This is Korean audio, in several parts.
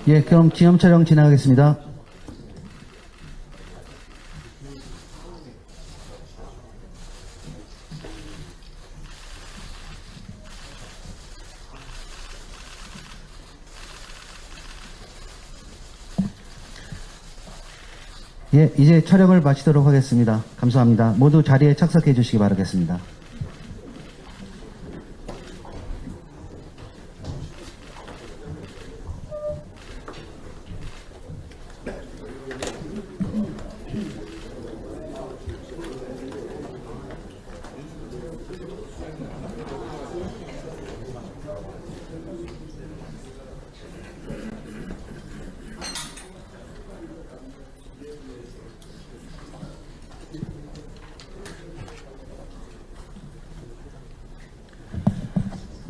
예, 그럼 기념 촬영 진행하겠습니다. 예, 이제 촬영을 마치도록 하겠습니다. 감사합니다. 모두 자리에 착석해 주시기 바라겠습니다.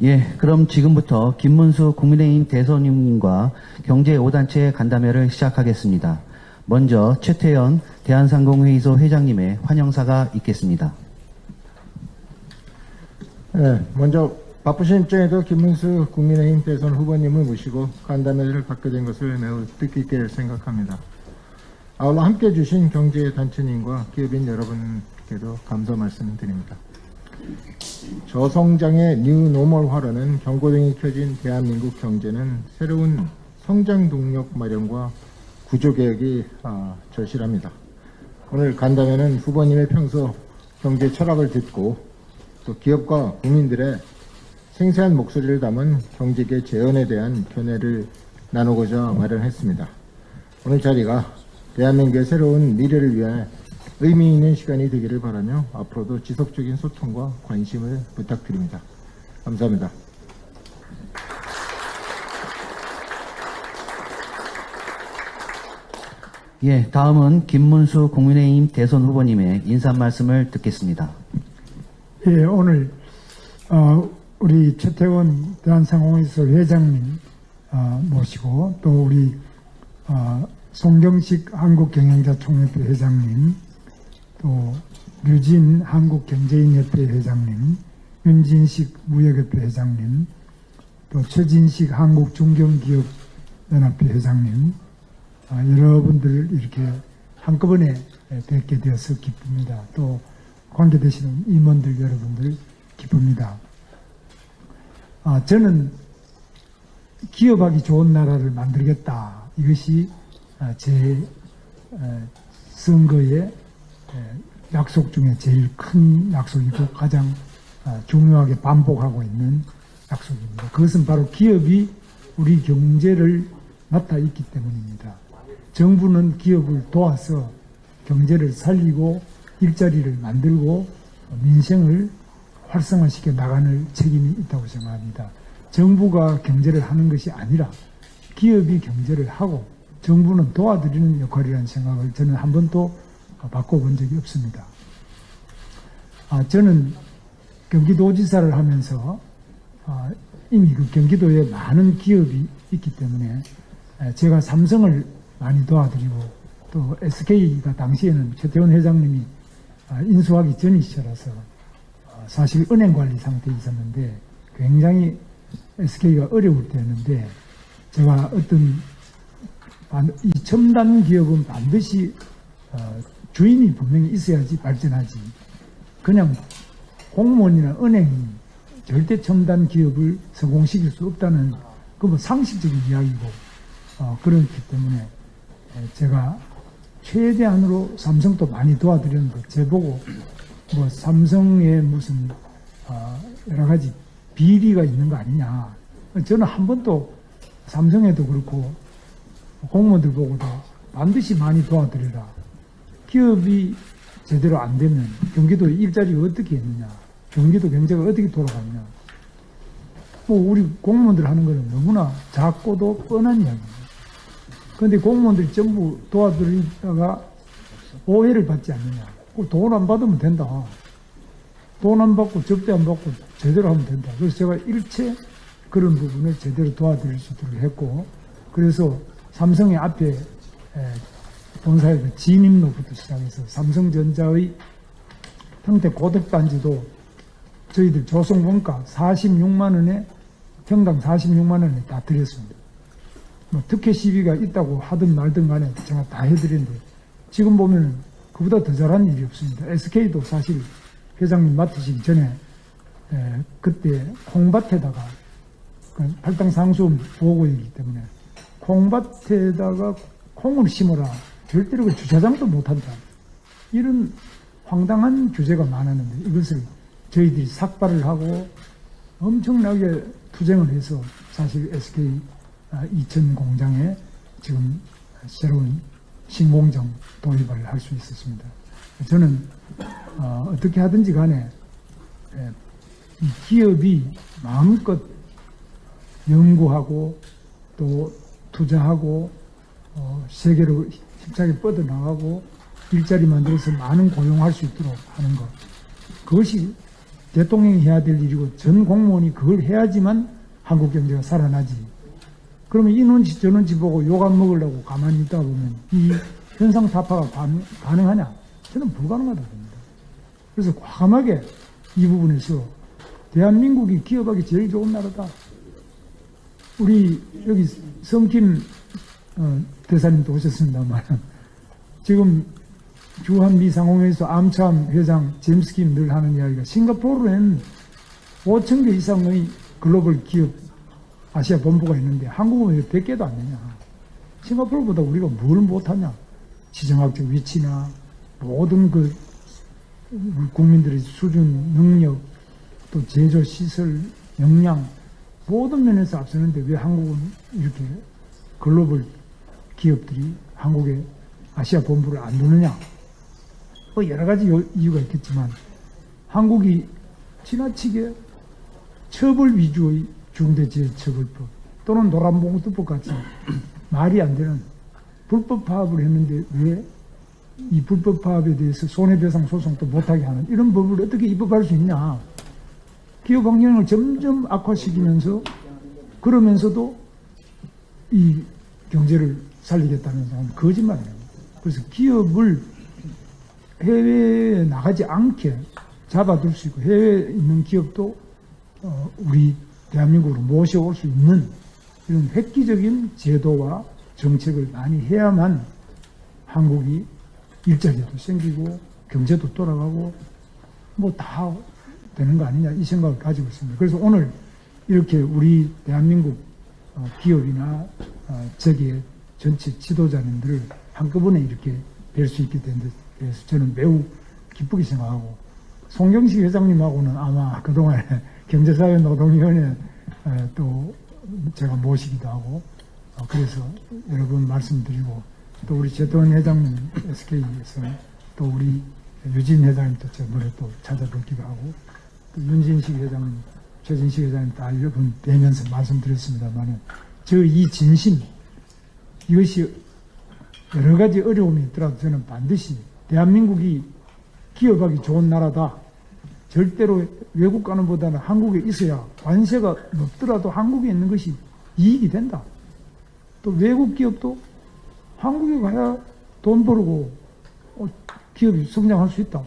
예, 그럼 지금부터 김문수 국민의힘 대선인과 경제 5단체 간담회를 시작하겠습니다. 먼저 최태현 대한상공회의소 회장님의 환영사가 있겠습니다. 네, 먼저 바쁘신 입장에도 김문수 국민의힘 대선 후보님을 모시고 간담회를 갖게 된 것을 매우 뜻깊게 생각합니다. 아울러 함께해 주신 경제단체님과 기업인 여러분께도 감사 말씀드립니다. 저성장의 뉴노멀화라는 경고등이 켜진 대한민국 경제는 새로운 성장 동력 마련과 구조개혁이 절실합니다. 오늘 간담회는 후보님의 평소 경제 철학을 듣고 또 기업과 국민들의 생생한 목소리를 담은 경제계 재현에 대한 견해를 나누고자 마련했습니다. 오늘 자리가 대한민국의 새로운 미래를 위해 의미 있는 시간이 되기를 바라며 앞으로도 지속적인 소통과 관심을 부탁드립니다. 감사합니다. 예, 다음은 김문수 국민의힘 대선 후보님의 인사 말씀을 듣겠습니다. 예, 오늘 우리 최태원 대한상공회의소 회장님 모시고 또 우리 송경식 한국경영자총협회 회장님, 또 류진 한국경제인협회 회장님, 윤진식 무역협회 회장님, 또 최진식 한국중견기업연합회 회장님, 여러분들 이렇게 한꺼번에 뵙게 되어서 기쁩니다. 또 관계되시는 임원들 여러분들 기쁩니다. 저는 기업하기 좋은 나라를 만들겠다. 이것이 제 선거의 약속 중에 제일 큰 약속이고 가장 중요하게 반복하고 있는 약속입니다. 그것은 바로 기업이 우리 경제를 맡아 있기 때문입니다. 정부는 기업을 도와서 경제를 살리고 일자리를 만들고 민생을 활성화시켜 나가는 책임이 있다고 생각합니다. 정부가 경제를 하는 것이 아니라 기업이 경제를 하고 정부는 도와드리는 역할이라는 생각을 저는 한 번도 바꿔본 적이 없습니다. 저는 경기도지사를 하면서 이미 그 경기도에 많은 기업이 있기 때문에 제가 삼성을 많이 도와드리고 또 SK가 당시에는 최태원 회장님이 인수하기 전이시라서 사실 은행 관리 상태에 있었는데 굉장히 SK가 어려울 때였는데 제가 어떤 이 첨단 기업은 반드시 주인이 분명히 있어야지 발전하지. 그냥 공무원이나 은행이 절대 첨단 기업을 성공시킬 수 없다는 그 뭐 상식적인 이야기고 그렇기 때문에 제가 최대한으로 삼성도 많이 도와드렸는데 제보고 뭐 삼성에 무슨 여러 가지 비리가 있는 거 아니냐. 저는 한 번도 삼성에도 그렇고 공무원들 보고도 반드시 많이 도와드리라. 기업이 제대로 안 되면 경기도의 일자리가 어떻게 있느냐. 경기도 경제가 어떻게 돌아가느냐. 뭐 우리 공무원들 하는 거는 너무나 작고도 뻔한 이야기입니다. 그런데 공무원들이 전부 도와드리다가 오해를 받지 않느냐. 돈 안 받으면 된다. 돈 안 받고 접대 안 받고 제대로 하면 된다. 그래서 제가 일체 그런 부분을 제대로 도와드릴 수 있도록 했고, 그래서 삼성의 앞에 본사의 진입로부터 시작해서 삼성전자의 평택 고덕단지도 저희들 조성원가 46만 원에 평당 46만 원에 다 드렸습니다. 뭐 특혜 시비가 있다고 하든 말든 간에 제가 다 해드렸는데 지금 보면 그보다 더 잘한 일이 없습니다. SK도 사실 회장님 맡으시기 전에 그때 콩밭에다가 팔당 상수원 보고이기 때문에 콩밭에다가 콩을 심어라. 절대로 그 주차장도 못한다. 이런 황당한 규제가 많았는데 이것을 저희들이 삭발을 하고 엄청나게 투쟁을 해서 사실 SK 이천 공장에 지금 새로운 신공장 도입을 할 수 있었습니다. 저는 어떻게 하든지 간에 이 기업이 마음껏 연구하고 또 투자하고 세계로 힘차게 뻗어나가고 일자리 만들어서 많은 고용할 수 있도록 하는 것. 그것이 대통령이 해야 될 일이고 전 공무원이 그걸 해야지만 한국 경제가 살아나지. 그러면 이 눈치 저 눈치 보고 욕 안 먹으려고 가만히 있다 보면 이 현상 타파가 가능하냐? 저는 불가능하다고 봅니다. 그래서 과감하게 이 부분에서 대한민국이 기업하기 제일 좋은 나라다. 우리 여기 성김 대사님도 오셨습니다만 지금 주한미 상공회에서 암참 회장 제임스 김 늘 하는 이야기가 싱가포르엔 5,000개 이상의 글로벌 기업 아시아 본부가 있는데 한국은 왜 100개도 안 되냐. 싱가포르보다 우리가 뭘 못하냐. 지정학적 위치나 모든 그 국민들의 수준, 능력, 또 제조 시설, 역량 모든 면에서 앞서는데 왜 한국은 이렇게 글로벌 기업들이 한국에 아시아 본부를 안 두느냐. 뭐 여러 가지 이유가 있겠지만 한국이 지나치게 처벌 위주의 중대재해처벌법 또는 노란봉투법 같이 말이 안 되는 불법 파업을 했는데 왜 이 불법 파업에 대해서 손해배상 소송도 못하게 하는 이런 법을 어떻게 입법할 수 있냐. 기업 환경을 점점 악화시키면서 그러면서도 이 경제를 살리겠다는 건 거짓말이에요. 그래서 기업을 해외에 나가지 않게 잡아둘 수 있고 해외에 있는 기업도 우리 대한민국으로 모셔올 수 있는 이런 획기적인 제도와 정책을 많이 해야만 한국이 일자리도 생기고 경제도 돌아가고 뭐 다 되는 거 아니냐 이 생각을 가지고 있습니다. 그래서 오늘 이렇게 우리 대한민국 기업이나 세계 전체 지도자님들을 한꺼번에 이렇게 뵐 수 있게 된 데 대해서 저는 매우 기쁘게 생각하고 송경식 회장님하고는 아마 그동안에 경제사회노동위원회 또 제가 모시기도 하고 그래서 여러 번 말씀드리고 또 우리 최도원 회장님 SK에서 또 우리 유진 회장님도 저번에 또 찾아뵙기도 하고 또 윤진식 회장님, 최진식 회장님 다 여러 번 뵈면서 말씀드렸습니다만 저 이 진심 이것이 여러 가지 어려움이 있더라도 저는 반드시 대한민국이 기업하기 좋은 나라다. 절대로 외국 가는 보다는 한국에 있어야 관세가 높더라도 한국에 있는 것이 이익이 된다. 또 외국 기업도 한국에 가야 돈 벌고 기업이 성장할 수 있다.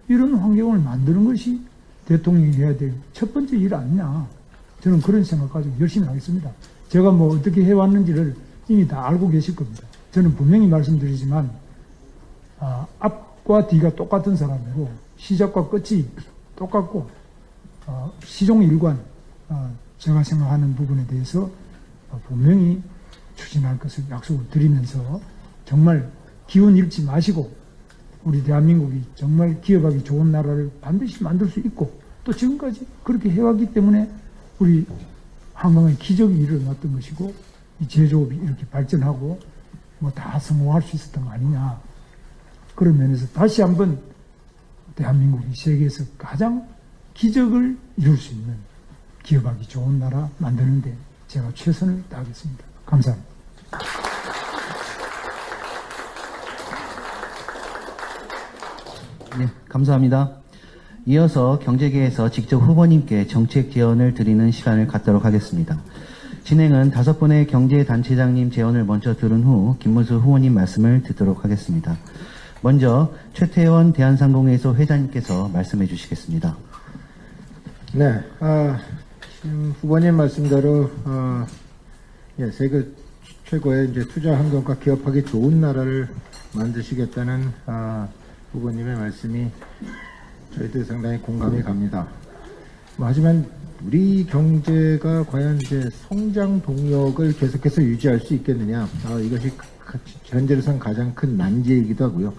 이런 환경을 만드는 것이 대통령이 해야 될 첫 번째 일 아니냐. 저는 그런 생각 가지고 열심히 하겠습니다. 제가 뭐 어떻게 해왔는지를 이미 다 알고 계실 겁니다. 저는 분명히 말씀드리지만 앞과 뒤가 똑같은 사람이고 시작과 끝이 똑같고 시종일관 제가 생각하는 부분에 대해서 분명히 추진할 것을 약속을 드리면서 정말 기운 잃지 마시고 우리 대한민국이 정말 기업하기 좋은 나라를 반드시 만들 수 있고 또 지금까지 그렇게 해왔기 때문에 우리 한강의 기적이 일어났던 것이고 이 제조업이 이렇게 발전하고 뭐 다 성공할 수 있었던 거 아니냐. 그런 면에서 다시 한번 대한민국이 세계에서 가장 기적을 이룰 수 있는 기업하기 좋은 나라 만드는데 제가 최선을 다하겠습니다. 감사합니다. 네, 감사합니다. 이어서 경제계에서 직접 후보님께 정책 제언을 드리는 시간을 갖도록 하겠습니다. 진행은 5분의 경제단체장님 제언을 먼저 들은 후 김문수 후보님 말씀을 듣도록 하겠습니다. 먼저 최태원 대한상공회의소 회장님께서 말씀해 주시겠습니다. 네, 지금 후보님 말씀대로 세계 최고의 이제 투자 환경과 기업하기 좋은 나라를 만드시겠다는 후보님의 말씀이 저희들 상당히 공감이 갑니다. 하지만 우리 경제가 과연 이제 성장 동력을 계속해서 유지할 수 있겠느냐? 이것이 현재로서는 가장 큰 난제이기도 하고요.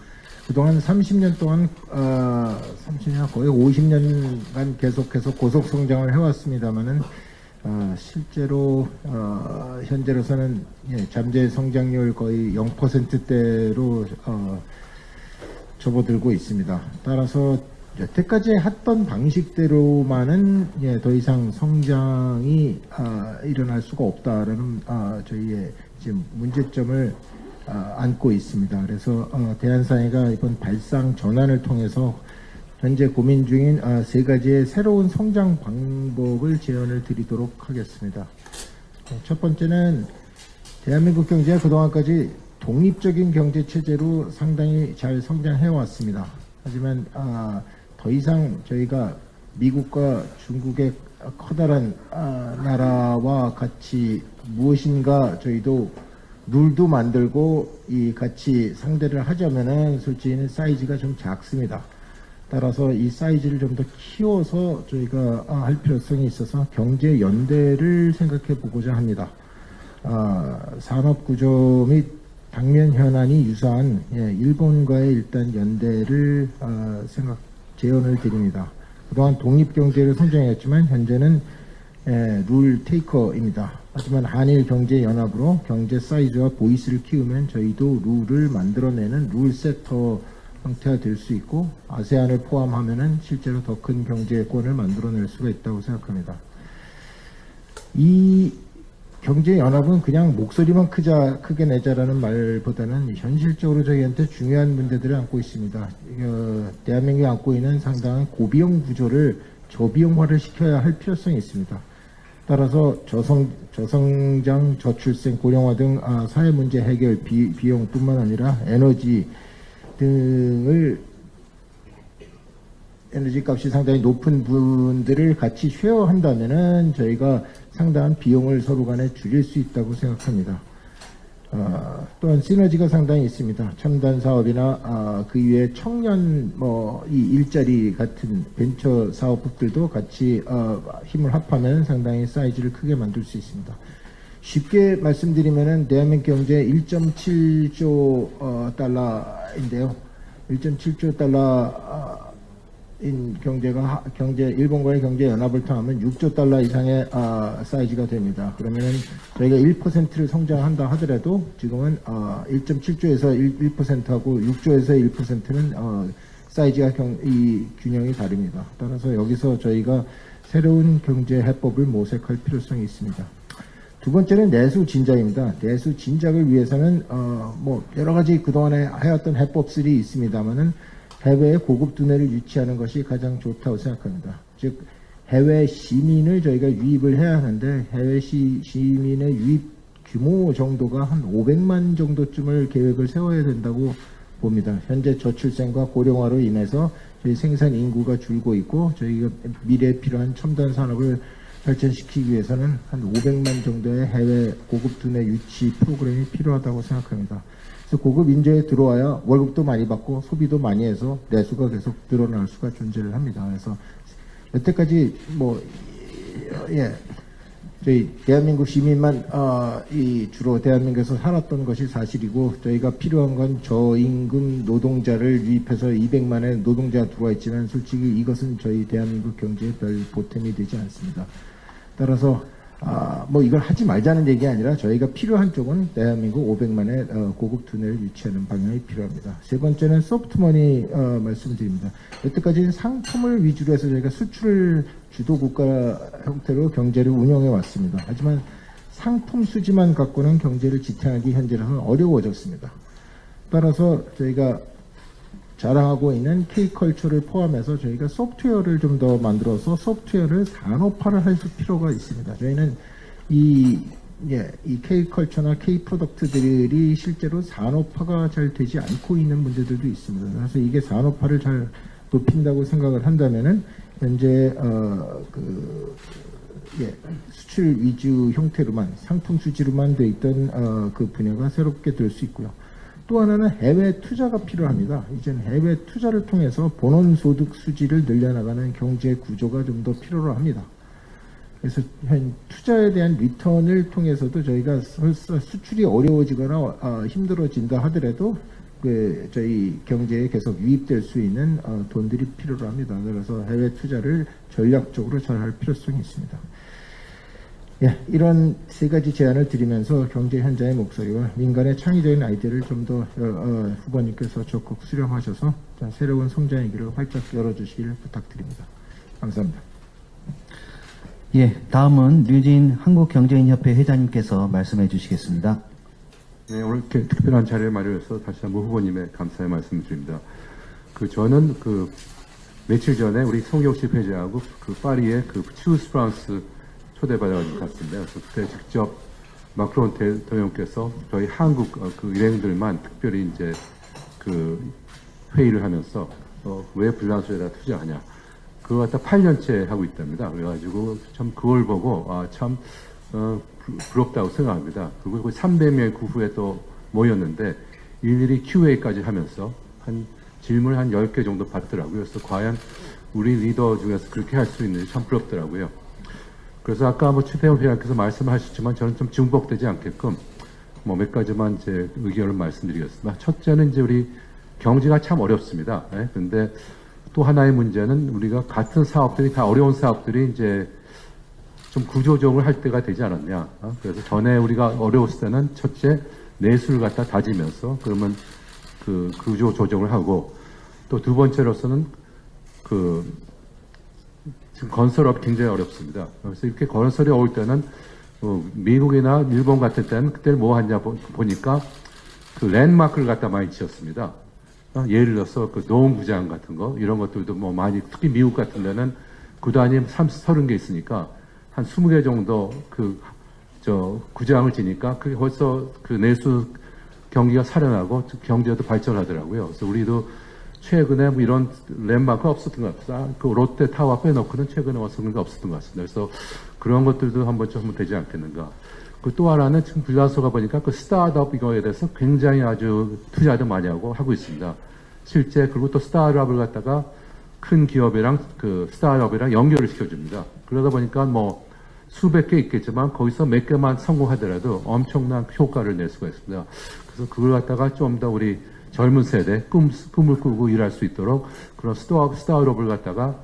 그동안 30년 동안 30년 거의 50년간 계속해서 고속 성장을 해왔습니다만은 실제로 현재로서는 잠재 성장률 거의 0%대로 접어들고 있습니다. 따라서 여태까지 했던 방식대로만은 더 이상 성장이 일어날 수가 없다라는 저희의 지금 문제점을 안고 있습니다. 그래서 대한사회가 이번 발상 전환을 통해서 현재 고민 중인 세 가지의 새로운 성장 방법을 제언을 드리도록 하겠습니다. 첫 번째는 대한민국 경제가 그동안까지 독립적인 경제 체제로 상당히 잘 성장해 왔습니다. 하지만 더 이상 저희가 미국과 중국의 커다란 나라와 같이 무엇인가 저희도 룰도 만들고 이 같이 상대를 하자면은 솔직히는 사이즈가 좀 작습니다. 따라서 이 사이즈를 좀 더 키워서 저희가 할 필요성이 있어서 경제 연대를 생각해 보고자 합니다. 산업 구조 및 당면 현안이 유사한 일본과의 일단 연대를 제언을 드립니다. 그동안 독립경제를 선정했지만 현재는 룰 테이커입니다. 하지만 한일 경제연합으로 경제 사이즈와 보이스를 키우면 저희도 룰을 만들어내는 룰 세터 형태가 될 수 있고 아세안을 포함하면은 실제로 더 큰 경제권을 만들어낼 수가 있다고 생각합니다. 이 경제연합은 그냥 목소리만 크게 내자라는 말보다는 현실적으로 저희한테 중요한 문제들을 안고 있습니다. 대한민국이 안고 있는 상당한 고비용 구조를 저비용화를 시켜야 할 필요성이 있습니다. 따라서 저성장, 저출생, 고령화 등 사회 문제 해결 비용뿐만 아니라 에너지 값이 상당히 높은 분들을 같이 쉐어한다면은 저희가 상당한 비용을 서로 간에 줄일 수 있다고 생각합니다. 또한 시너지가 상당히 있습니다. 첨단 사업이나 그 이외에 청년 이 일자리 같은 벤처 사업들도 같이 힘을 합하면 상당히 사이즈를 크게 만들 수 있습니다. 쉽게 말씀드리면은 대한민국 경제 1.7조 달러인데요. 1.7조 달러인 일본과의 경제 연합을 통하면 6조 달러 이상의 사이즈가 됩니다. 그러면은 저희가 1%를 성장한다 하더라도 지금은 1.7조에서 1%하고 6조에서 1%는 사이즈가 이 균형이 다릅니다. 따라서 여기서 저희가 새로운 경제 해법을 모색할 필요성이 있습니다. 두 번째는 내수 진작입니다. 내수 진작을 위해서는 여러 가지 그동안에 해왔던 해법들이 있습니다만은 해외의 고급 두뇌를 유치하는 것이 가장 좋다고 생각합니다. 즉 해외 시민을 저희가 유입을 해야 하는데 해외 시민의 유입 규모 정도가 한 500만 정도쯤을 계획을 세워야 된다고 봅니다. 현재 저출생과 고령화로 인해서 저희 생산 인구가 줄고 있고 저희가 미래에 필요한 첨단 산업을 발전시키기 위해서는 한 500만 정도의 해외 고급 두뇌 유치 프로그램이 필요하다고 생각합니다. 그래서 고급 인재에 들어와야 월급도 많이 받고 소비도 많이 해서 내수가 계속 늘어날 수가 존재를 합니다. 그래서 여태까지 저희 대한민국 시민만 주로 대한민국에서 살았던 것이 사실이고 저희가 필요한 건 저임금 노동자를 유입해서 200만의 노동자가 들어와 있지만 솔직히 이것은 저희 대한민국 경제에 별 보탬이 되지 않습니다. 따라서 이걸 하지 말자는 얘기 아니라 저희가 필요한 쪽은 대한민국 500만의 고급 두뇌를 유치하는 방향이 필요합니다. 세 번째는 소프트머니 말씀드립니다. 여태까지는 상품을 위주로 해서 저희가 수출 주도 국가 형태로 경제를 운영해 왔습니다. 하지만 상품 수지만 갖고는 경제를 지탱하기 현재로는 어려워졌습니다. 따라서 저희가 자랑하고 있는 K컬처를 포함해서 저희가 소프트웨어를 좀 더 만들어서 소프트웨어를 산업화를 할 필요가 있습니다. 저희는 이 K컬처나 K프로덕트들이 실제로 산업화가 잘 되지 않고 있는 문제들도 있습니다. 그래서 이게 산업화를 잘 높인다고 생각을 한다면은 현재 수출 위주 형태로만 상품 수지로만 돼 있던 그 분야가 새롭게 될 수 있고요. 또 하나는 해외 투자가 필요합니다. 이제는 해외 투자를 통해서 본원 소득 수지를 늘려나가는 경제 구조가 좀 더 필요로 합니다. 그래서 투자에 대한 리턴을 통해서도 저희가 설사 수출이 어려워지거나 힘들어진다 하더라도 저희 경제에 계속 유입될 수 있는 돈들이 필요로 합니다. 그래서 해외 투자를 전략적으로 잘 할 필요성이 있습니다. 이런 세 가지 제안을 드리면서 경제 현장의 목소리와 민간의 창의적인 아이디어를 좀 더 후보님께서 적극 수렴하셔서 새로운 성장의 길을 활짝 열어주시길 부탁드립니다. 감사합니다. 다음은 류진 한국경제인협회 회장님께서 말씀해 주시겠습니다. 네, 오늘 이렇게 특별한 자리를 마련해서 다시 한번 후보님의 감사의 말씀을 드립니다. 저는 며칠 전에 우리 송경식 회장하고 파리의 치우스 프랑스 초대받아가지고 갔습니다. 그래서 그때 직접 마크론 대통령께서 저희 한국 일행들만 특별히 이제 회의를 하면서 왜 불란서에다 투자하냐. 그거 갖다 8년째 하고 있답니다. 그래가지고 참 그걸 보고 참 부럽다고 생각합니다. 그리고 300명 그 후에 또 모였는데 일일이 QA까지 하면서 질문을 한 10개 정도 받더라고요. 그래서 과연 우리 리더 중에서 그렇게 할 수 있는지 참 부럽더라고요. 그래서 아까 최태원 회장께서 말씀하셨지만 저는 좀 중복되지 않게끔 몇 가지만 제 의견을 말씀드리겠습니다. 첫째는 이제 우리 경제가 참 어렵습니다. 근데 또 하나의 문제는 우리가 같은 사업들이 다 어려운 사업들이 이제 좀 구조조정을 할 때가 되지 않았냐. 그래서 전에 우리가 어려웠을 때는 첫째 내수를 갖다 다지면서 그러면 구조 조정을 하고 또 두 번째로서는 지금 건설업 굉장히 어렵습니다. 그래서 이렇게 건설이 어려울 때는 미국이나 일본 같은 때는 그때 뭐 하냐 보니까 랜드마크를 갖다 많이 지었습니다. 예를 들어서 노원구장 같은 거 이런 것들도 많이 특히 미국 같은 데는 구단이 30개 있으니까 한 20개 정도 구장을 지니까 그게 벌써 내수 경기가 살아나고 경제도 발전하더라고요. 그래서 우리도 최근에 이런 랜드마크가 없었던 것 같습니다. 롯데타워 빼놓고는 최근에 와서 그런 게 없었던 것 같습니다. 그래서 그런 것들도 한번 되지 않겠는가. 또 하나는 지금 불란서가 보니까 스타트업 이거에 대해서 굉장히 아주 투자도 많이 하고 있습니다. 실제 그리고 또 스타트업을 갖다가 큰 기업이랑 스타트업이랑 연결을 시켜줍니다. 그러다 보니까 수백 개 있겠지만 거기서 몇 개만 성공하더라도 엄청난 효과를 낼 수가 있습니다. 그래서 그걸 갖다가 좀 더 우리 젊은 세대 꿈을 꾸고 일할 수 있도록 그런 스타트업을 갖다가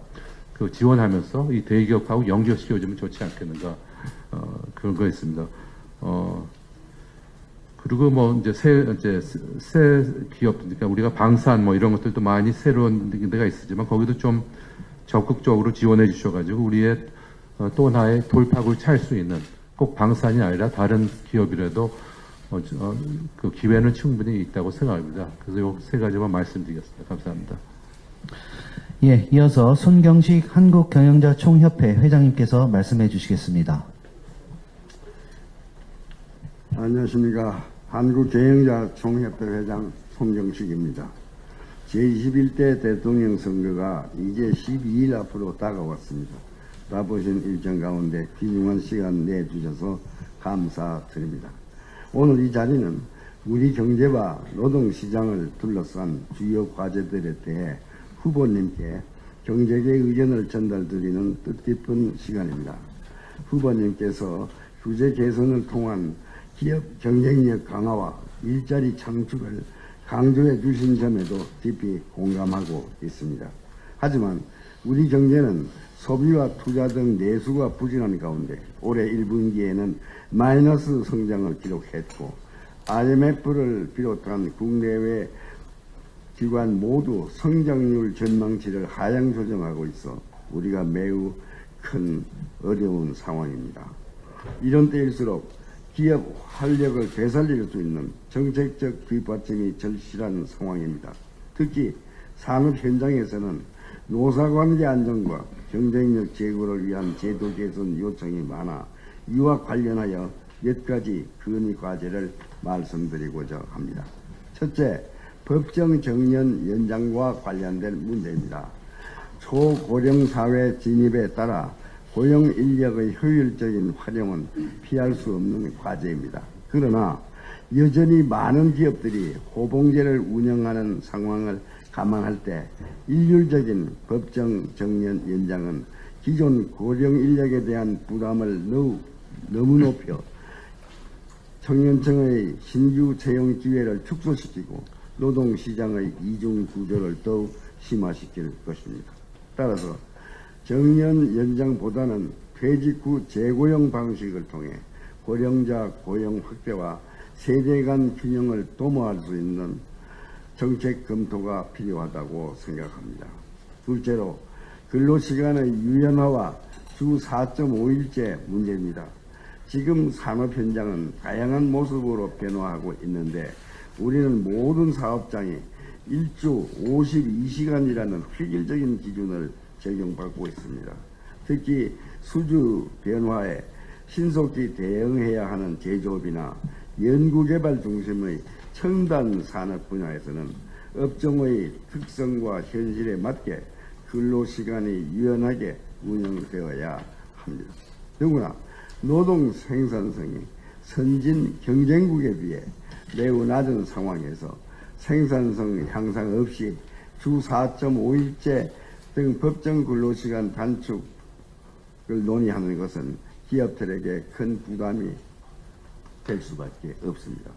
지원하면서 이 대기업하고 연결시켜주면 좋지 않겠는가. 그런 거 있습니다. 그리고 이제 새 기업, 그러니까 우리가 방산 이런 것들도 많이 새로운 데가 있으지만 거기도 좀 적극적으로 지원해 주셔가지고 우리의 또 하나의 돌파구를 찰 수 있는 꼭 방산이 아니라 다른 기업이라도 그 기회는 충분히 있다고 생각합니다. 그래서 요 세 가지만 말씀드리겠습니다. 감사합니다. 이어서 손경식 한국경영자총협회 회장님께서 말씀해 주시겠습니다. 안녕하십니까. 한국경영자총협회 회장 손경식입니다. 제21대 대통령 선거가 이제 12일 앞으로 다가왔습니다. 바쁘신 일정 가운데 귀중한 시간 내주셔서 감사드립니다. 오늘 이 자리는 우리 경제와 노동시장을 둘러싼 주요 과제들에 대해 후보님께 경제계의 의견을 전달드리는 뜻깊은 시간입니다. 후보님께서 규제 개선을 통한 기업 경쟁력 강화와 일자리 창출을 강조해 주신 점에도 깊이 공감하고 있습니다. 하지만 우리 경제는 소비와 투자 등 내수가 부진한 가운데 올해 1분기에는 마이너스 성장을 기록했고 IMF를 비롯한 국내외 기관 모두 성장률 전망치를 하향 조정하고 있어 우리가 매우 큰 어려운 상황입니다. 이런 때일수록 기업 활력을 되살릴 수 있는 정책적 뒷받침이 절실한 상황입니다. 특히 산업 현장에서는 노사관계 안정과 경쟁력 제고를 위한 제도 개선 요청이 많아 이와 관련하여 몇 가지 건의 과제를 말씀드리고자 합니다. 첫째, 법정 정년 연장과 관련된 문제입니다. 초고령 사회 진입에 따라 고용 인력의 효율적인 활용은 피할 수 없는 과제입니다. 그러나 여전히 많은 기업들이 호봉제를 운영하는 상황을 감안할 때 일률적인 법정 정년 연장은 기존 고령 인력에 대한 부담을 너무 높여 청년층의 신규 채용 기회를 축소시키고 노동시장의 이중 구조를 더욱 심화시킬 것입니다. 따라서 정년 연장보다는 퇴직 후 재고용 방식을 통해 고령자 고용 확대와 세대 간 균형을 도모할 수 있는 정책 검토가 필요하다고 생각합니다. 둘째로 근로시간의 유연화와 주 4.5일제 문제입니다. 지금 산업 현장은 다양한 모습으로 변화하고 있는데 우리는 모든 사업장이 일주 52시간이라는 획일적인 기준을 적용받고 있습니다. 특히 수주 변화에 신속히 대응해야 하는 제조업이나 연구개발 중심의 첨단 산업 분야에서는 업종의 특성과 현실에 맞게 근로시간이 유연하게 운영되어야 합니다. 더구나 노동 생산성이 선진 경쟁국에 비해 매우 낮은 상황에서 생산성 향상 없이 주 4.5일제 등 법정 근로시간 단축을 논의하는 것은 기업들에게 큰 부담이 될 수밖에 없습니다.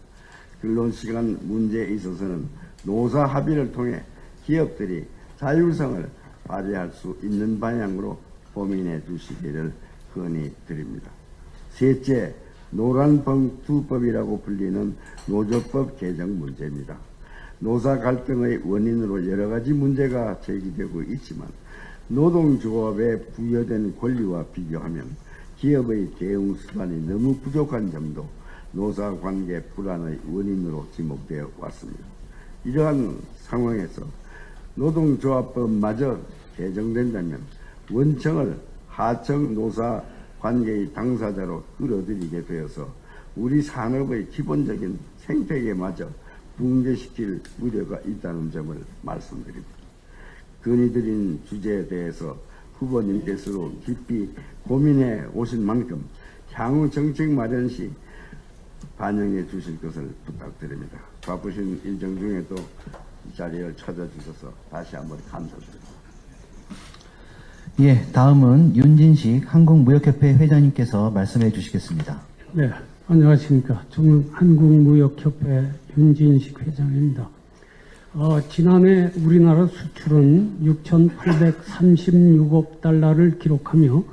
근로시간 문제에 있어서는 노사 합의를 통해 기업들이 자율성을 발휘할 수 있는 방향으로 고민해 주시기를 건의드립니다. 셋째, 노란봉투법이라고 불리는 노조법 개정 문제입니다. 노사 갈등의 원인으로 여러 가지 문제가 제기되고 있지만 노동조합에 부여된 권리와 비교하면 기업의 대응 수단이 너무 부족한 점도 노사관계 불안의 원인으로 지목되어 왔습니다. 이러한 상황에서 노동조합법마저 개정된다면 원청을 하청 노사 관계의 당사자로 끌어들이게 되어서 우리 산업의 기본적인 생태계마저 붕괴시킬 우려가 있다는 점을 말씀드립니다. 건의드린 주제에 대해서 후보님께서도 깊이 고민해 오신 만큼 향후 정책 마련 시 반영해 주실 것을 부탁드립니다. 바쁘신 일정 중에도 이 자리를 찾아주셔서 다시 한번 감사드립니다. 예, 다음은 윤진식 한국무역협회 회장님께서 말씀해 주시겠습니다. 네, 안녕하십니까. 저는 한국무역협회 윤진식 회장입니다. 지난해 우리나라 수출은 6,836억 달러를 기록하며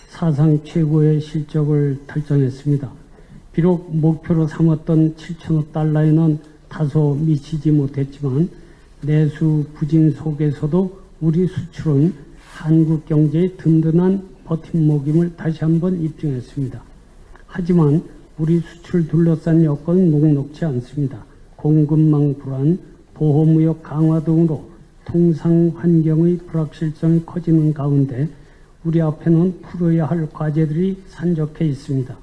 사상 최고의 실적을 달성했습니다. 비록 목표로 삼았던 7천억 달러에는 다소 미치지 못했지만 내수 부진 속에서도 우리 수출은 한국 경제의 든든한 버팀목임을 다시 한번 입증했습니다. 하지만 우리 수출 둘러싼 여건은 녹록지 않습니다. 공급망 불안, 보호무역 강화 등으로 통상 환경의 불확실성이 커지는 가운데 우리 앞에는 풀어야 할 과제들이 산적해 있습니다.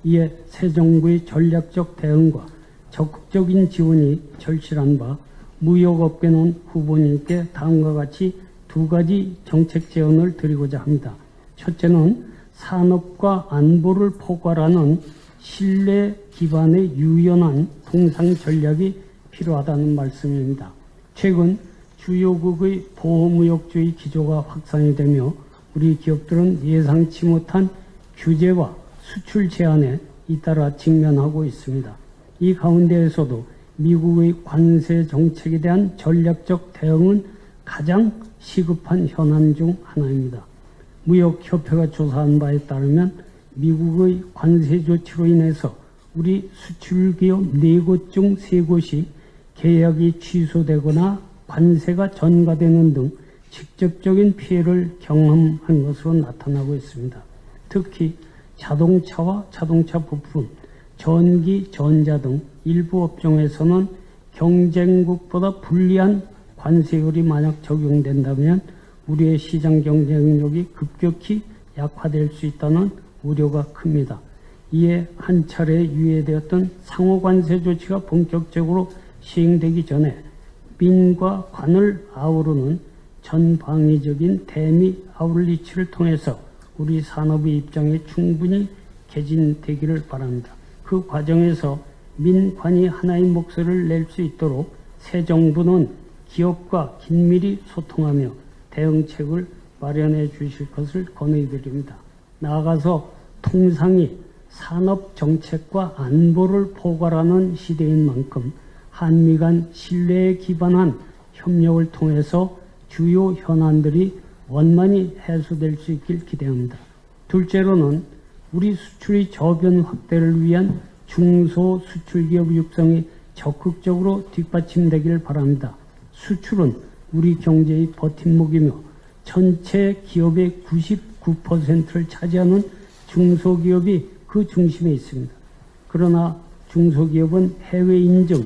이에 새 정부의 전략적 대응과 적극적인 지원이 절실한 바 무역업계는 후보님께 다음과 같이 두 가지 정책 제언을 드리고자 합니다. 첫째는 산업과 안보를 포괄하는 신뢰 기반의 유연한 통상 전략이 필요하다는 말씀입니다. 최근 주요국의 보호무역주의 기조가 확산이 되며 우리 기업들은 예상치 못한 규제와 수출 제한에 잇따라 직면하고 있습니다. 이 가운데에서도 미국의 관세 정책에 대한 전략적 대응은 가장 시급한 현안 중 하나입니다. 무역협회가 조사한 바에 따르면 미국의 관세 조치로 인해서 우리 수출기업 4곳 중 3곳이 계약이 취소되거나 관세가 전가되는 등 직접적인 피해를 경험한 것으로 나타나고 있습니다. 특히 자동차와 자동차 부품, 전기, 전자 등 일부 업종에서는 경쟁국보다 불리한 관세율이 만약 적용된다면 우리의 시장 경쟁력이 급격히 약화될 수 있다는 우려가 큽니다. 이에 한 차례 유예되었던 상호관세 조치가 본격적으로 시행되기 전에 민과 관을 아우르는 전방위적인 대미 아울리치를 통해서 우리 산업의 입장에 충분히 개진되기를 바랍니다. 그 과정에서 민관이 하나의 목소리를 낼 수 있도록 새 정부는 기업과 긴밀히 소통하며 대응책을 마련해 주실 것을 권해드립니다. 나아가서 통상이 산업 정책과 안보를 포괄하는 시대인 만큼 한미 간 신뢰에 기반한 협력을 통해서 주요 현안들이 원만히 해소될 수 있길 기대합니다. 둘째로는 우리 수출의 저변 확대를 위한 중소 수출기업 육성이 적극적으로 뒷받침되길 바랍니다. 수출은 우리 경제의 버팀목이며 전체 기업의 99%를 차지하는 중소기업이 그 중심에 있습니다. 그러나 중소기업은 해외 인증,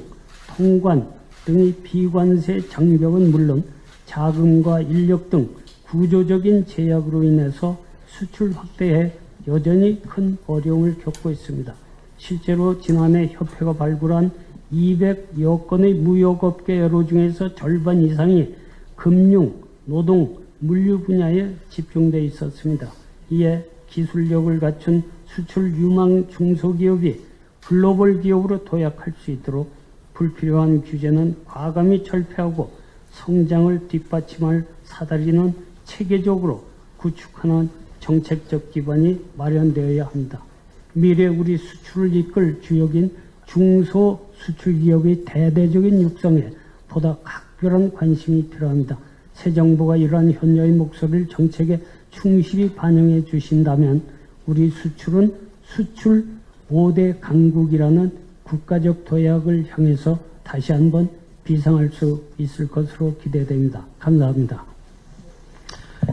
통관 등의 비관세 장벽은 물론 자금과 인력 등 구조적인 제약으로 인해서 수출 확대에 여전히 큰 어려움을 겪고 있습니다. 실제로 지난해 협회가 발굴한 200여 건의 무역업계 여로 중에서 절반 이상이 금융, 노동, 물류 분야에 집중되어 있었습니다. 이에 기술력을 갖춘 수출 유망 중소기업이 글로벌 기업으로 도약할 수 있도록 불필요한 규제는 과감히 철폐하고 성장을 뒷받침할 사다리는 체계적으로 구축하는 정책적 기반이 마련되어야 합니다. 미래 우리 수출을 이끌 주역인 중소 수출기업의 대대적인 육성에 보다 각별한 관심이 필요합니다. 새 정부가 이러한 현녀의 목소리를 정책에 충실히 반영해 주신다면 우리 수출은 수출 5대 강국이라는 국가적 도약을 향해서 다시 한번 비상할 수 있을 것으로 기대됩니다. 감사합니다.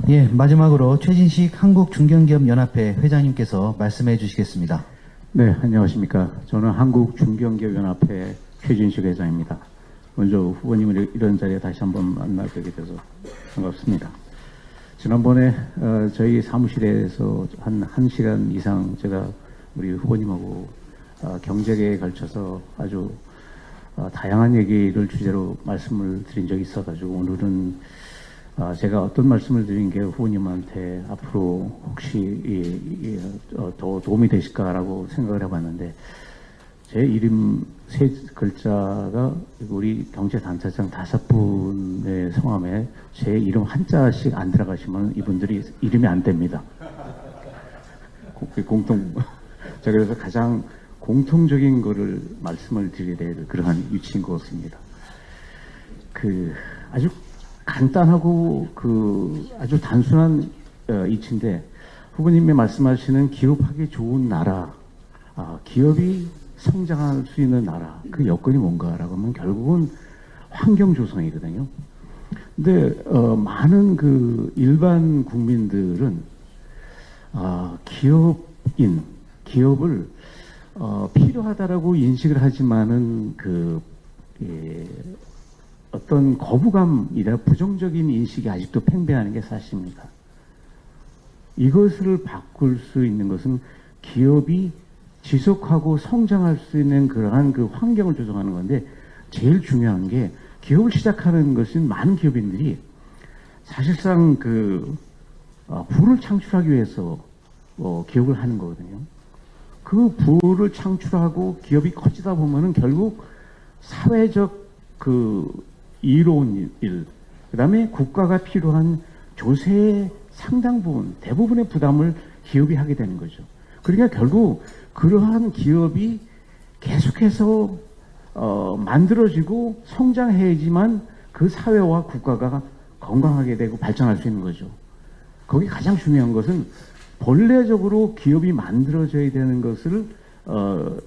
예, 마지막으로 최진식 한국중견기업연합회 회장님께서 말씀해 주시겠습니다. 네, 안녕하십니까. 저는 한국중견기업연합회 최진식 회장입니다. 먼저 후보님을 이런 자리에 다시 한번 만나게 돼서 반갑습니다. 지난번에 저희 사무실에서 한 1시간 이상 제가 우리 후보님하고 경제계에 걸쳐서 아주 다양한 얘기를 주제로 말씀을 드린 적이 있어가지고 오늘은 제가 어떤 말씀을 드린 게 후보님한테 앞으로 혹시 더 도움이 되실까라고 생각을 해봤는데 제 이름 세 글자가 우리 경제단체장 5분의 성함에 제 이름 한자씩 안 들어가시면 이분들이 이름이 안 됩니다. 제가 그래서 가장 공통적인 거를 말씀을 드려야 될 그러한 위치인 것 같습니다. 아주 간단하고 아주 단순한 이치인데 후보님이 말씀하시는 기업하기 좋은 나라, 기업이 성장할 수 있는 나라, 그 여건이 뭔가라고 하면 결국은 환경 조성이거든요. 근데 많은 일반 국민들은 기업을 필요하다라고 인식을 하지만은 어떤 거부감이나 부정적인 인식이 아직도 팽배하는 게 사실입니다. 이것을 바꿀 수 있는 것은 기업이 지속하고 성장할 수 있는 그러한 환경을 조성하는 건데 제일 중요한 게 기업을 시작하는 것은 많은 기업인들이 사실상 부를 창출하기 위해서 기업을 하는 거거든요. 그 부를 창출하고 기업이 커지다 보면은 결국 사회적 이로운 일, 그 다음에 국가가 필요한 조세의 상당 부분, 대부분의 부담을 기업이 하게 되는 거죠. 그러니까 결국 그러한 기업이 계속해서 만들어지고 성장해야지만 그 사회와 국가가 건강하게 되고 발전할 수 있는 거죠. 거기 가장 중요한 것은 본래적으로 기업이 만들어져야 되는 것을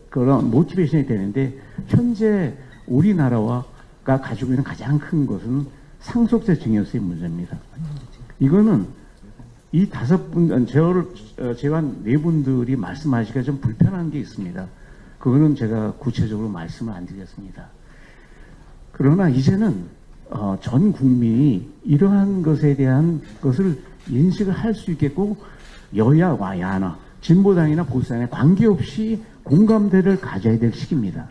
그런 모티베이션이 되는데 현재 우리나라가 가지고 있는 가장 큰 것은 상속세 증여세의 문제입니다. 이거는 이 5분, 제가 한 4분들이 말씀하시기가 좀 불편한 게 있습니다. 그거는 제가 구체적으로 말씀을 안 드렸습니다. 그러나 이제는 전 국민이 이러한 것에 대한 것을 인식을 할 수 있겠고 여야와 야나 진보당이나 보수당에 관계없이 공감대를 가져야 될 시기입니다.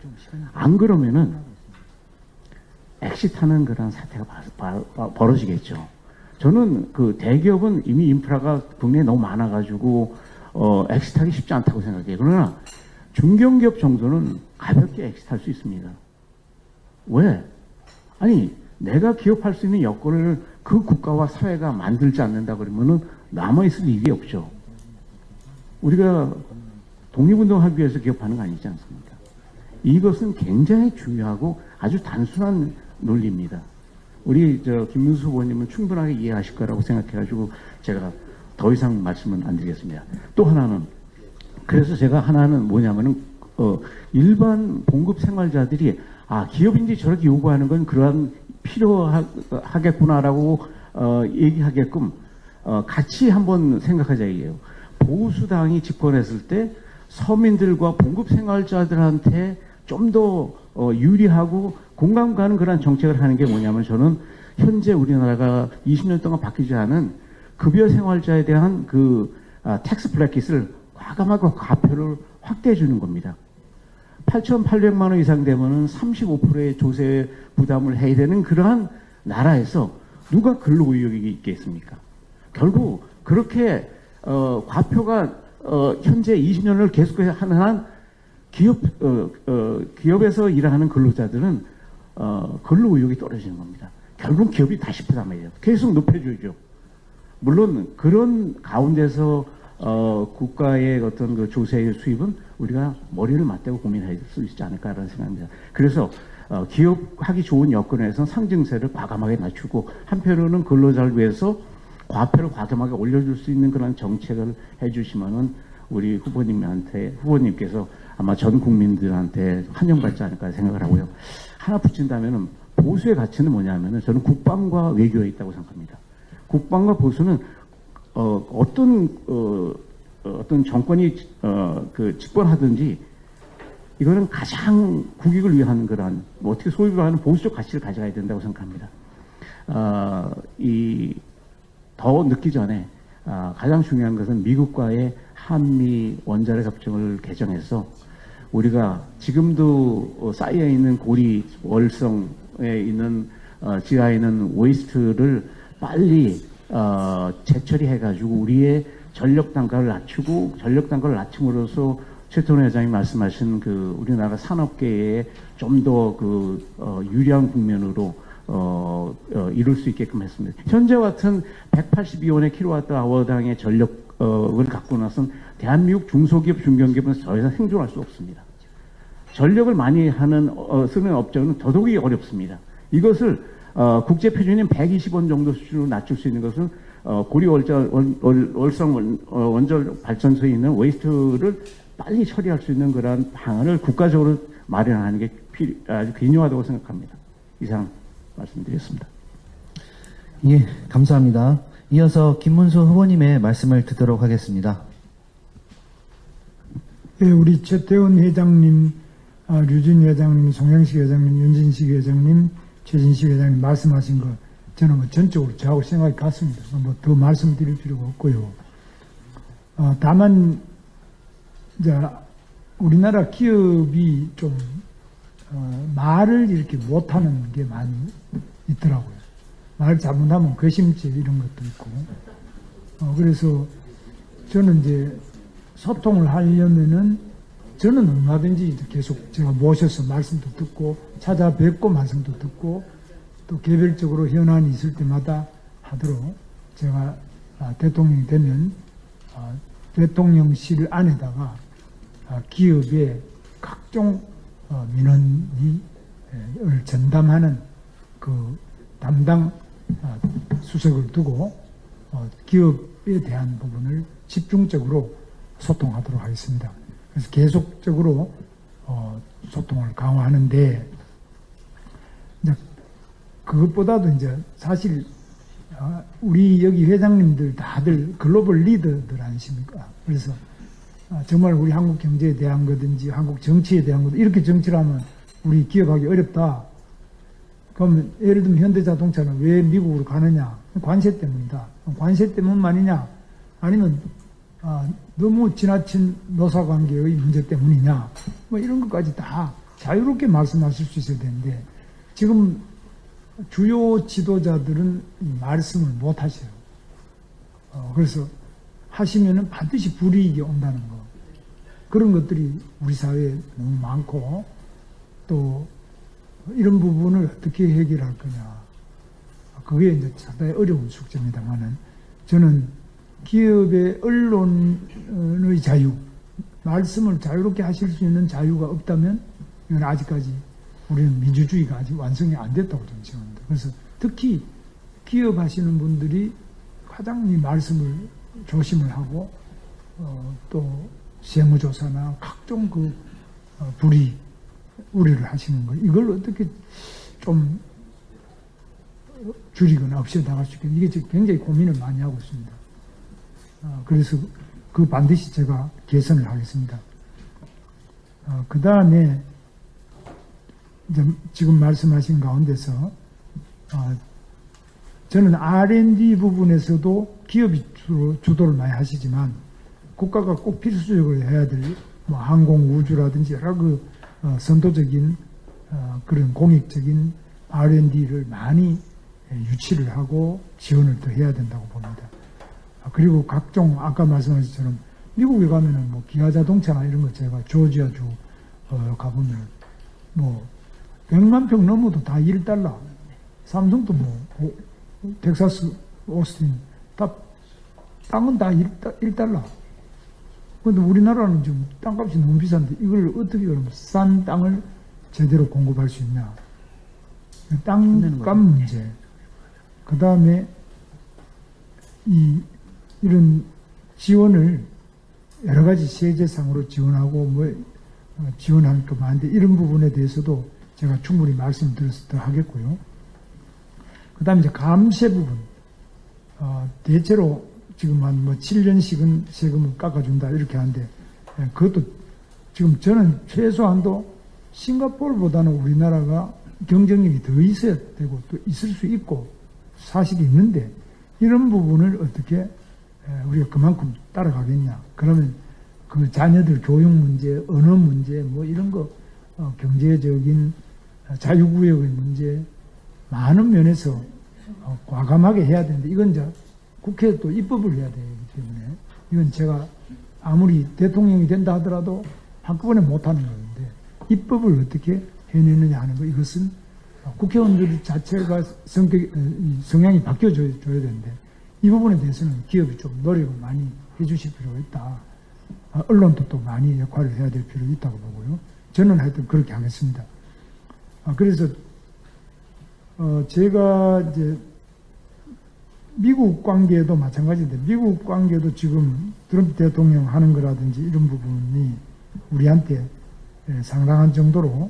안 그러면은 엑시트하는 그런 사태가 벌어지겠죠. 저는 그 대기업은 이미 인프라가 국내에 너무 많아가지고 엑시트하기 쉽지 않다고 생각해요. 그러나 중견기업 정도는 가볍게 엑시트할 수 있습니다. 왜? 아니 내가 기업할 수 있는 여건을 그 국가와 사회가 만들지 않는다 그러면은 남아있을 일이 없죠. 우리가 독립운동하기 위해서 기업하는 거 아니지 않습니까? 이것은 굉장히 중요하고 아주 단순한 논리입니다. 우리 김문수 후보님은 충분하게 이해하실 거라고 생각해가지고 제가 더 이상 말씀은 안 드리겠습니다. 또 하나는 그래서 제가 하나는 뭐냐면은 일반 봉급 생활자들이 기업인들이 저렇게 요구하는 건 그러한 필요하겠구나라고 얘기하게끔 같이 한번 생각하자 이게요. 보수당이 집권했을 때 서민들과 봉급 생활자들한테 좀 더 유리하고 공감 가는 그런 정책을 하는 게 뭐냐면 저는 현재 우리나라가 20년 동안 바뀌지 않은 급여 생활자에 대한 그 텍스 브래킷을 과감하게 과표를 확대해 주는 겁니다. 8,800만 원 이상 되면은 35%의 조세 부담을 해야 되는 그러한 나라에서 누가 근로의욕이 있겠습니까? 결국 그렇게 과표가 현재 20년을 계속해서 하는 한 기업에서 일하는 근로자들은 근로의욕이 떨어지는 겁니다. 결국 기업이 다시 부담해요. 계속 높여줘야죠. 물론 그런 가운데서 국가의 어떤 그 조세의 수입은 우리가 머리를 맞대고 고민할 수 있지 않을까라는 생각입니다. 그래서 기업하기 좋은 여건에서 상증세를 과감하게 낮추고 한편으로는 근로자를 위해서 과표를 과감하게 올려줄 수 있는 그런 정책을 해주시면은 우리 후보님께서 아마 전 국민들한테 환영받지 않을까 생각을 하고요. 하나 붙인다면은 보수의 가치는 뭐냐면은 저는 국방과 외교에 있다고 생각합니다. 국방과 보수는 어떤 정권이 집권하든지 이거는 가장 국익을 위한 그런 어떻게 소위 말하는 보수적 가치를 가져가야 된다고 생각합니다. 더 늦기 전에 가장 중요한 것은 미국과의 한미 원자력 협정을 개정해서 우리가 지금도 쌓여 있는 고리 월성에 있는 지하에 있는 웨이스트를 빨리 재처리해가지고 우리의 전력 단가를 낮추고 전력 단가를 낮춤으로써 최태원 회장이 말씀하신 그 우리나라 산업계에 좀 더 유리한 국면으로 이룰 수 있게끔 했습니다. 현재 같은 182원의 킬로와트아워당의 전력을 갖고 나선 대한민국 중소기업, 중견기업은 더 이상 생존할 수 없습니다. 전력을 많이 쓰는 업종은 더더욱이 어렵습니다. 이것을 국제 표준인 120원 정도 수준으로 낮출 수 있는 것은 고리 월성 원전 발전소에 있는 웨이스트를 빨리 처리할 수 있는 그러한 방안을 국가적으로 마련하는 게 아주 필요하다고 생각합니다. 이상 말씀드리겠습니다. 예, 감사합니다. 이어서 김문수 후보님의 말씀을 듣도록 하겠습니다. 예, 우리 최태원 회장님, 류진 회장님, 송영식 회장님, 윤진식 회장님, 최진식 회장님 말씀하신 거 저는 뭐 전적으로 저하고 생각이 같습니다. 뭐 더 말씀드릴 필요가 없고요. 다만 이제 우리나라 기업이 좀 말을 이렇게 못하는 게 많이 있더라고요. 말 잘못하면 괘씸죄 이런 것도 있고. 그래서 저는 이제 소통을 하려면은 저는 얼마든지 계속 제가 모셔서 말씀도 듣고 찾아뵙고 말씀도 듣고 또 개별적으로 현안이 있을 때마다 하도록 제가 대통령이 되면 대통령실 안에다가 기업의 각종 민원을 전담하는 그 담당 수석을 두고 기업에 대한 부분을 집중적으로 소통하도록 하겠습니다. 그래서 계속적으로 소통을 강화하는데 이제 그것보다도 이제 사실 우리 여기 회장님들 다들 글로벌 리더들 아니십니까? 그래서 정말 우리 한국 경제에 대한 거든지 한국 정치에 대한 것도 이렇게 정치를 하면 우리 기업하기 어렵다. 그러면 예를 들면 현대자동차는 왜 미국으로 가느냐? 관세 때문이다. 관세 때문만이냐? 아니면 너무 지나친 노사관계의 문제 때문이냐? 뭐 이런 것까지 다 자유롭게 말씀하실 수 있어야 되는데 지금 주요 지도자들은 이 말씀을 못 하셔요. 그래서 하시면은 반드시 불이익이 온다는 거. 그런 것들이 우리 사회에 너무 많고, 또 이런 부분을 어떻게 해결할 거냐. 그게 이제 상당히 어려운 숙제입니다만은, 저는 기업의 언론의 자유, 말씀을 자유롭게 하실 수 있는 자유가 없다면 이건 아직까지 우리는 민주주의가 아직 완성이 안 됐다고 저는 생각합니다. 그래서 특히 기업 하시는 분들이 가장 이 말씀을 조심을 하고 또 세무조사나 각종 우려를 하시는 거, 이걸 어떻게 좀 줄이거나 없애나갈 수 있겠는지, 이게 지금 굉장히 고민을 많이 하고 있습니다. 그래서 그 반드시 제가 개선을 하겠습니다. 그 다음에 지금 말씀하신 가운데서 저는 R&D 부분에서도 기업이 주도를 많이 하시지만 국가가 꼭 필수적으로 해야 될 뭐 항공 우주라든지 여러 선도적인 그런 공익적인 R&D를 많이 유치를 하고 지원을 더 해야 된다고 봅니다. 그리고 각종 아까 말씀하신 것처럼 미국에 가면은 뭐 기아 자동차나 이런 거 제가 조지아주 가보면 뭐 100만 평 넘어도 다 $1. 삼성도 뭐 텍사스 오스틴 다 땅은 다 $1. 근데 우리나라는 지금 땅값이 너무 비싼데 이걸 어떻게 그러면 싼 땅을 제대로 공급할 수 있냐. 땅값 문제. 그 다음에 이런 지원을 여러 가지 세제상으로 지원하고 지원할 거 많은데 이런 부분에 대해서도 제가 충분히 말씀드려서 더 하겠고요. 그 다음에 이제 감세 부분. 대체로 지금 한 7년씩은 세금을 깎아준다 이렇게 하는데, 그것도 지금 저는 최소한도 싱가포르보다는 우리나라가 경쟁력이 더 있어야 되고 또 있을 수 있고 사실이 있는데, 이런 부분을 어떻게 우리가 그만큼 따라가겠냐. 그러면 그 자녀들 교육 문제, 언어 문제, 뭐 이런 거, 경제적인 자유구역의 문제, 많은 면에서 과감하게 해야 되는데, 이건 이제 국회에 또 입법을 해야 되기 때문에, 이건 제가 아무리 대통령이 된다 하더라도 한꺼번에 못하는 건데, 입법을 어떻게 해내느냐 하는 거, 이것은 국회의원들 자체가 성향이 바뀌어줘야 되는데, 이 부분에 대해서는 기업이 좀 노력을 많이 해주실 필요가 있다. 언론도 또 많이 역할을 해야 될 필요가 있다고 보고요. 저는 하여튼 그렇게 하겠습니다. 그래서 제가 이제 미국 관계도 마찬가지인데, 미국 관계도 지금 트럼프 대통령 하는 거라든지 이런 부분이 우리한테 상당한 정도로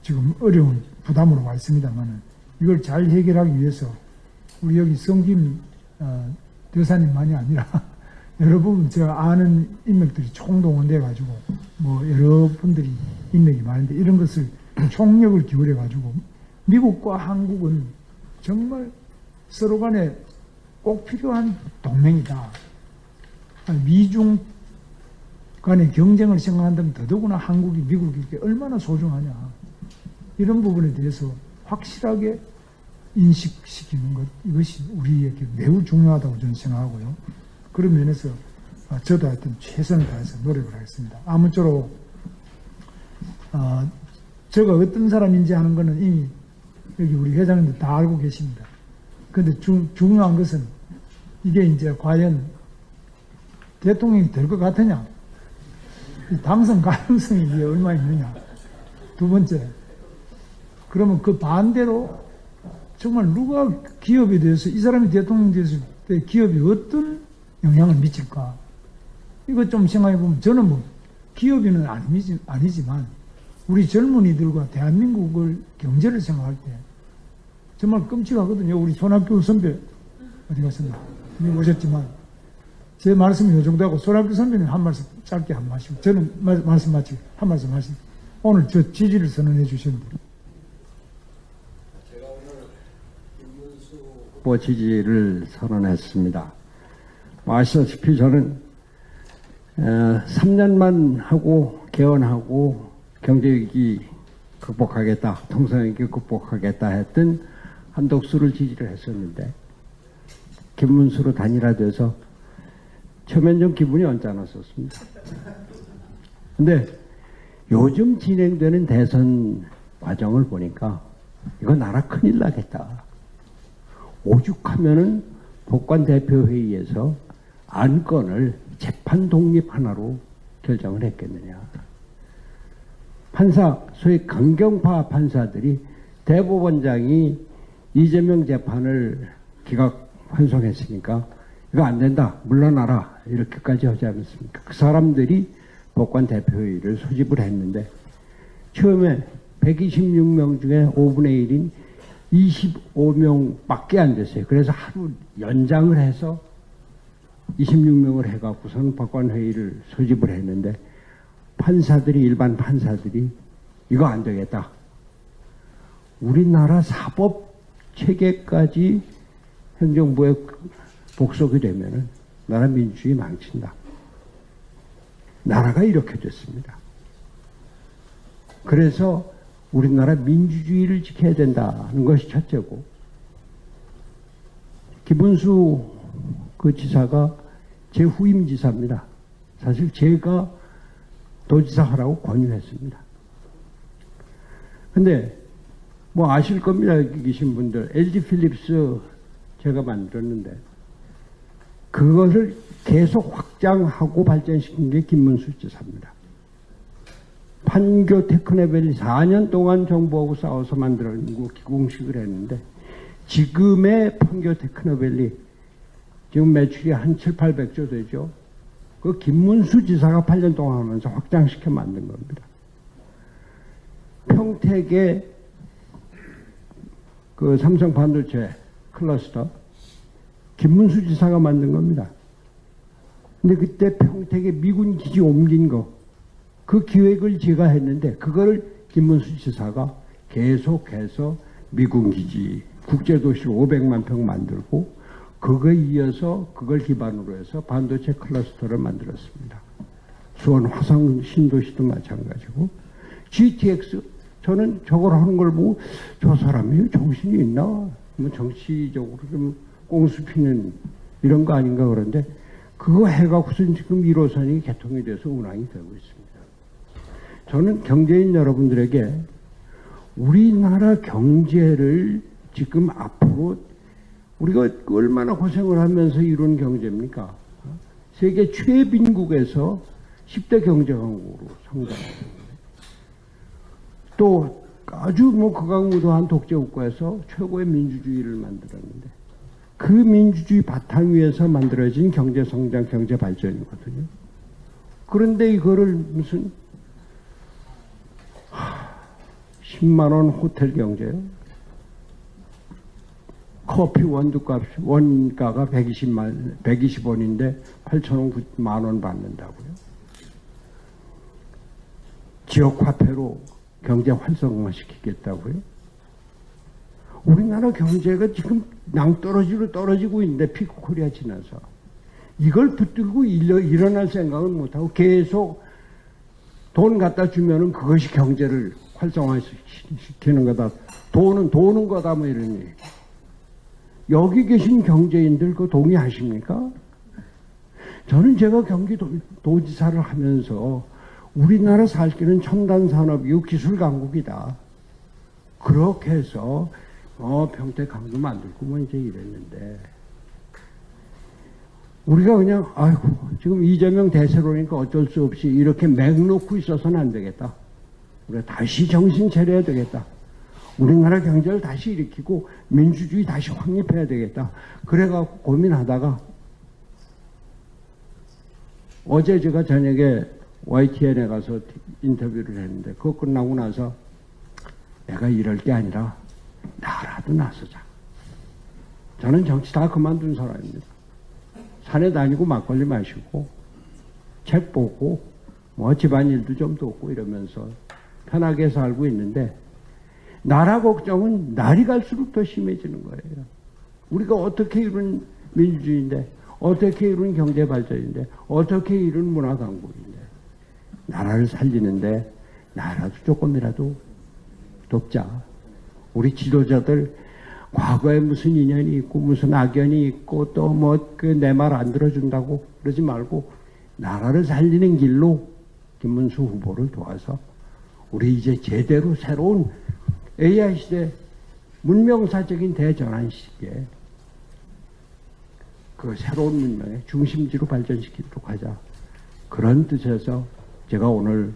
지금 어려운 부담으로 와 있습니다만, 이걸 잘 해결하기 위해서 우리 여기 성김 대사님만이 아니라 여러 부분 제가 아는 인맥들이 총동원돼 가지고 뭐 여러 분들이 인맥이 많은데, 이런 것을 총력을 기울여 가지고 미국과 한국은 정말 서로 간에 꼭 필요한 동맹이다. 미중 간의 경쟁을 생각한다면 더더구나 한국이 미국에게 얼마나 소중하냐. 이런 부분에 대해서 확실하게 인식시키는 것, 이것이 우리에게 매우 중요하다고 저는 생각하고요. 그런 면에서 저도 하여튼 최선을 다해서 노력을 하겠습니다. 아무쪼록 제가 어떤 사람인지 하는 거는 이미 여기 우리 회장님들 다 알고 계십니다. 그런데 중요한 것은 이게 이제 과연 대통령이 될 것 같으냐, 당선 가능성이 이게 얼마 있느냐. 두 번째, 그러면 그 반대로 정말 누가 기업에 대해서, 이 사람이 대통령이 됐을 때 기업이 어떤 영향을 미칠까, 이거 좀 생각해 보면, 저는 뭐 기업인은 아니지만 우리 젊은이들과 대한민국을 경제를 생각할 때 정말 끔찍하거든요. 우리 손학규 선배 어디 갔었나? 여기 오셨지만 제 말씀이 요 정도 하고, 손학규 선배는 한 말씀 짧게 한 말씀, 저는 말씀 마치고 한 말씀 하시고, 오늘 저 지지를 선언해 주셨는데. 제가 오늘 김문수 후보 지지를 선언했습니다. 아시다시피 저는 3년만 하고 개헌하고 경제위기 극복하겠다, 통상위기 극복하겠다 했던 한덕수를 지지를 했었는데 김문수로 단일화돼서 처음엔 좀 기분이 언짢았었습니다. 근데 요즘 진행되는 대선 과정을 보니까 이거 나라 큰일 나겠다. 오죽하면은 법관 대표회의에서 안건을 재판 독립 하나로 결정을 했겠느냐. 판사, 소위 강경파 판사들이 대법원장이 이재명 재판을 기각 환송했으니까 이거 안 된다, 물러나라, 이렇게까지 하지 않았습니까? 그 사람들이 법관 대표회의를 소집을 했는데 처음에 126명 중에 5분의 1인 25명밖에 안 됐어요. 그래서 하루 연장을 해서 26명을 해갖고선 법관회의를 소집을 했는데 판사들이, 일반 판사들이 이거 안 되겠다. 우리나라 사법 체계까지 행정부에 복속이 되면은 나라 민주주의 망친다. 나라가 이렇게 됐습니다. 그래서 우리나라 민주주의를 지켜야 된다는 것이 첫째고, 김문수 그 지사가 제 후임 지사입니다. 사실 제가 도지사 하라고 권유했습니다. 근데 뭐 아실 겁니다. 여기 계신 분들. LG 필립스 제가 만들었는데 그것을 계속 확장하고 발전시킨 게 김문수 지사입니다. 판교 테크노밸리 4년 동안 정부하고 싸워서 만들어내고 기공식을 했는데 지금의 판교 테크노밸리 지금 매출이 한 7, 800조 되죠. 그 김문수 지사가 8년 동안 하면서 확장시켜 만든 겁니다. 평택의 그 삼성 반도체 클러스터 김문수 지사가 만든 겁니다. 근데 그때 평택에 미군 기지 옮긴 거, 그 기획을 제가 했는데 그거를 김문수 지사가 계속해서 미군 기지 국제도시 500만 평 만들고 그거에 이어서 그걸 기반으로 해서 반도체 클러스터를 만들었습니다. 수원 화성 신도시도 마찬가지고 GTX, 저는 저걸 하는 걸 보고 저 사람이 정신이 있나? 뭐 정치적으로 좀 꽁수 피는 이런 거 아닌가 그런데 그거 해갖고선 지금 1호선이 개통이 돼서 운항이 되고 있습니다. 저는 경제인 여러분들에게 우리나라 경제를 지금 앞으로 우리가 얼마나 고생을 하면서 이룬 경제입니까? 세계 최빈국에서 10대 경제강국으로 성장합니다. 또 아주 뭐 극악무도한 독재국가에서 최고의 민주주의를 만들었는데 그 민주주의 바탕 위에서 만들어진 경제성장, 경제발전이거든요. 그런데 이거를 무슨 10만원 호텔 경제요? 커피 원가가 120원인데 8,000원 받는다고요? 지역화폐로 경제 활성화시키겠다고요? 우리나라 경제가 지금 낭떠러지로 떨어지고 있는데 피크코리아 지나서 이걸 붙들고 일어날 생각은 못하고 계속 돈 갖다 주면은 그것이 경제를 활성화시키는 거다. 도는 거다 뭐 이러니. 여기 계신 경제인들 그거 동의하십니까? 저는 제가 경기도지사를 하면서 우리나라 살 길은 첨단 산업이고 기술 강국이다. 그렇게 해서 평택 강도 만들고 뭐 이제 이랬는데 우리가 그냥 아이고 지금 이재명 대세로니까 어쩔 수 없이 이렇게 맹 놓고 있어서는 안 되겠다. 우리가 다시 정신 차려야 되겠다. 우리나라 경제를 다시 일으키고 민주주의 다시 확립해야 되겠다. 그래갖고 고민하다가 어제 제가 저녁에 YTN에 가서 인터뷰를 했는데 그거 끝나고 나서 내가 이럴 게 아니라 나라도 나서자. 저는 정치 다 그만둔 사람입니다. 산에 다니고 막걸리 마시고 책 보고 뭐 집안일도 좀 돕고 이러면서 편하게 살고 있는데 나라 걱정은 날이 갈수록 더 심해지는 거예요. 우리가 어떻게 이룬 민주주의인데 어떻게 이룬 경제발전인데 어떻게 이룬 문화강국인데 나라를 살리는데 나라도 조금이라도 돕자. 우리 지도자들 과거에 무슨 인연이 있고 무슨 악연이 있고 또 뭐 그 내 말 안 들어준다고 그러지 말고 나라를 살리는 길로 김문수 후보를 도와서 우리 이제 제대로 새로운 AI 시대 문명사적인 대전환 시기에 그 새로운 문명의 중심지로 발전시키도록 하자. 그런 뜻에서 제가 오늘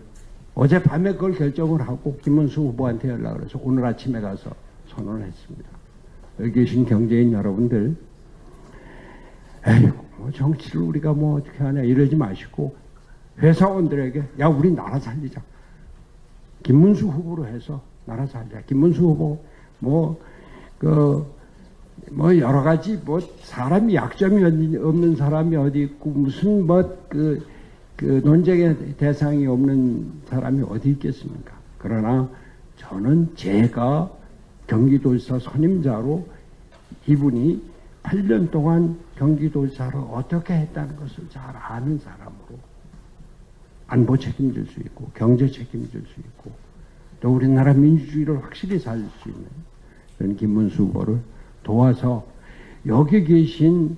어젯밤에 그걸 결정을 하고 김문수 후보한테 연락을 해서 오늘 아침에 가서 선언을 했습니다. 여기 계신 경제인 여러분들, 에이, 뭐 정치를 우리가 뭐 어떻게 하냐 이러지 마시고 회사원들에게 야, 우리 나라 살리자. 김문수 후보로 해서 나라 살리자. 김문수 후보 뭐 여러 가지 뭐 사람이 약점이 없는 사람이 어디 있고 무슨 그 논쟁의 대상이 없는 사람이 어디 있겠습니까? 그러나 저는 제가 경기도지사 선임자로 이분이 8년 동안 경기도지사를 어떻게 했다는 것을 잘 아는 사람으로 안보 책임질 수 있고 경제 책임질 수 있고 또 우리나라 민주주의를 확실히 살릴 수 있는 그런 김문수 후보를 도와서 여기 계신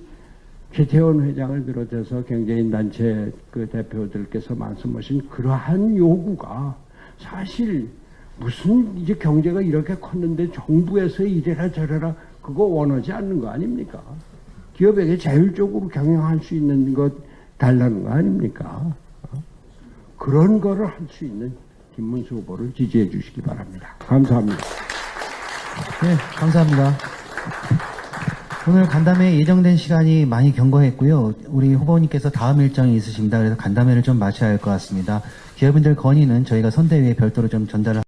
최태원 회장을 비롯해서 경제인 단체 그 대표들께서 말씀하신 그러한 요구가 사실 무슨 이제 경제가 이렇게 컸는데 정부에서 이래라 저래라 그거 원하지 않는 거 아닙니까? 기업에게 자율적으로 경영할 수 있는 것 달라는 거 아닙니까? 그런 거를 할 수 있는 김문수 후보를 지지해 주시기 바랍니다. 감사합니다. 네, 감사합니다. 오늘 간담회 예정된 시간이 많이 경과했고요. 우리 후보님께서 다음 일정이 있으십니다. 그래서 간담회를 좀 마쳐야 할 것 같습니다. 기업인들 건의는 저희가 선대위에 별도로 좀 전달을